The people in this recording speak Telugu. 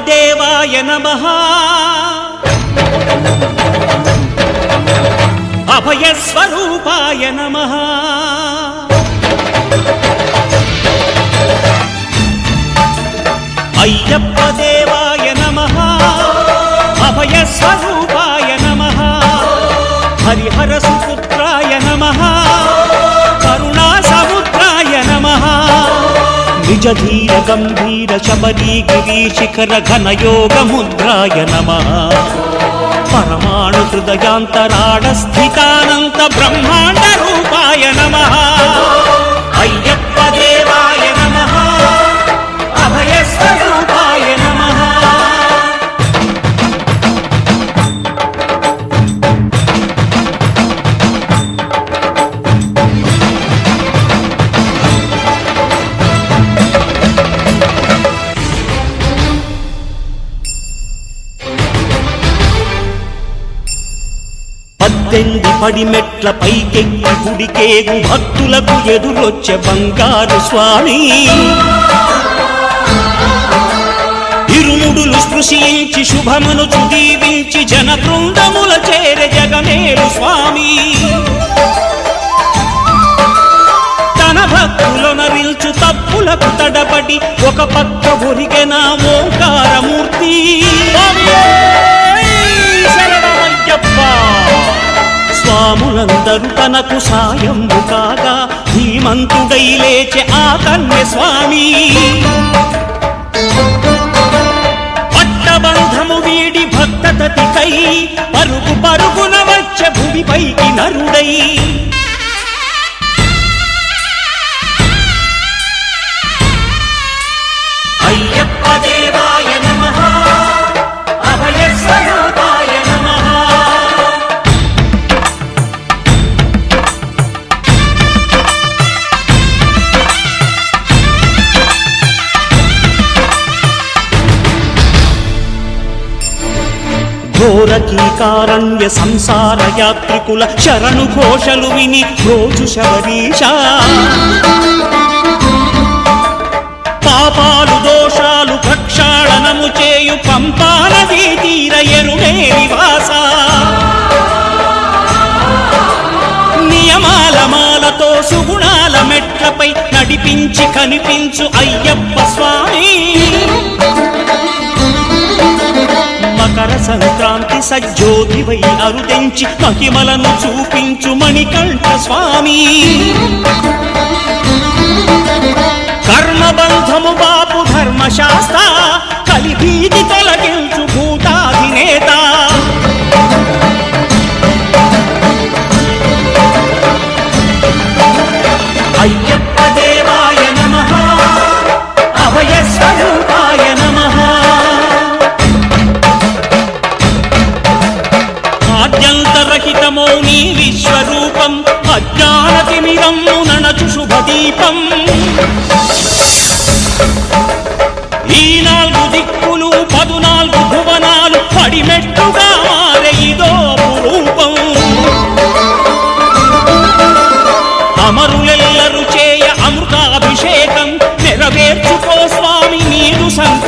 దేవాయ నమః అభయ స్వరూపాయ నమః అయ్యప్ప దేవాయ నమః అభయ స్వరూపాయ నమః హరిహర సుపుత్రాయ నమః కరుణా సముద్రాయ నమః నిజ ధీర గంభీర శబరీ గిరి శిఖర ఘన యోగ ముద్రాయ నమః పరమాణు హృదయాంతరాడ స్థితానంత బ్రహ్మాండ రూపాయ నమః అయ్యప్ప దేవాయ నమః అభయ స్వరూపాయ నమః పద్దెంది పడిమెట్ల పైకెక్కి గుడికేగు భక్తులకు ఎదురొచ్చే బంగారు స్వామి ఇరుముడులు స్పృశించి శుభమును దీవించి జన బృందముల చేర జగమేలు స్వామి తన భక్తులొనరిల్చు తప్పులకు తడబడి ఒక పక్క ఒరిగెన ఓంకారమూర్తి స్వాములందరూ తనకు సాయము కాగా ధీమంతుడై లేచె ఆ కన్య స్వామి పట్టబంధము వీడి భక్తతతికై పరుగు పరుగున వచ్చే భూమిపైకి నరుడై అయ్యప్ప దేవాయ నమః అభయ స్వరూపాయ నమః ఘోరకీకారణ్య సంసార యాత్రికుల శరణు ఘోషలు విని రోజు శబరీష పాపాలు దోషాలు ప్రక్షాళనము చేయు పంపా నదీ తీర ఎరుడే నివాస నియమాల మాలతో సుగుణాల మెట్లపై నడిపించి కనిపించు అయ్యప్ప స్వామి మకర సంక్రాంతి సజ్జోతివై అరుదెంచి మహిమలను చూపించు మణికంఠ స్వామి కర్మబంధము బాపు ధర్మశాస్త్ర కలిభీతి తొలగించు భూతాధినేత అయ్యప్ప దేవాయ నమః అభయ స్వరూపాయ నమః ఆద్యంతరహితమో నీ విశ్వరూపం అజ్ఞానతిమిరము ననచు శుభదీపం ఈ 4 దిక్కులు 14 భువనాలు పడిమెట్టుగా మారే ఇదో రూపం అమరులెల్లరు చేయ అమృతాభిషేకం నెరవేర్చుకో స్వామి నీరు సంకల్పం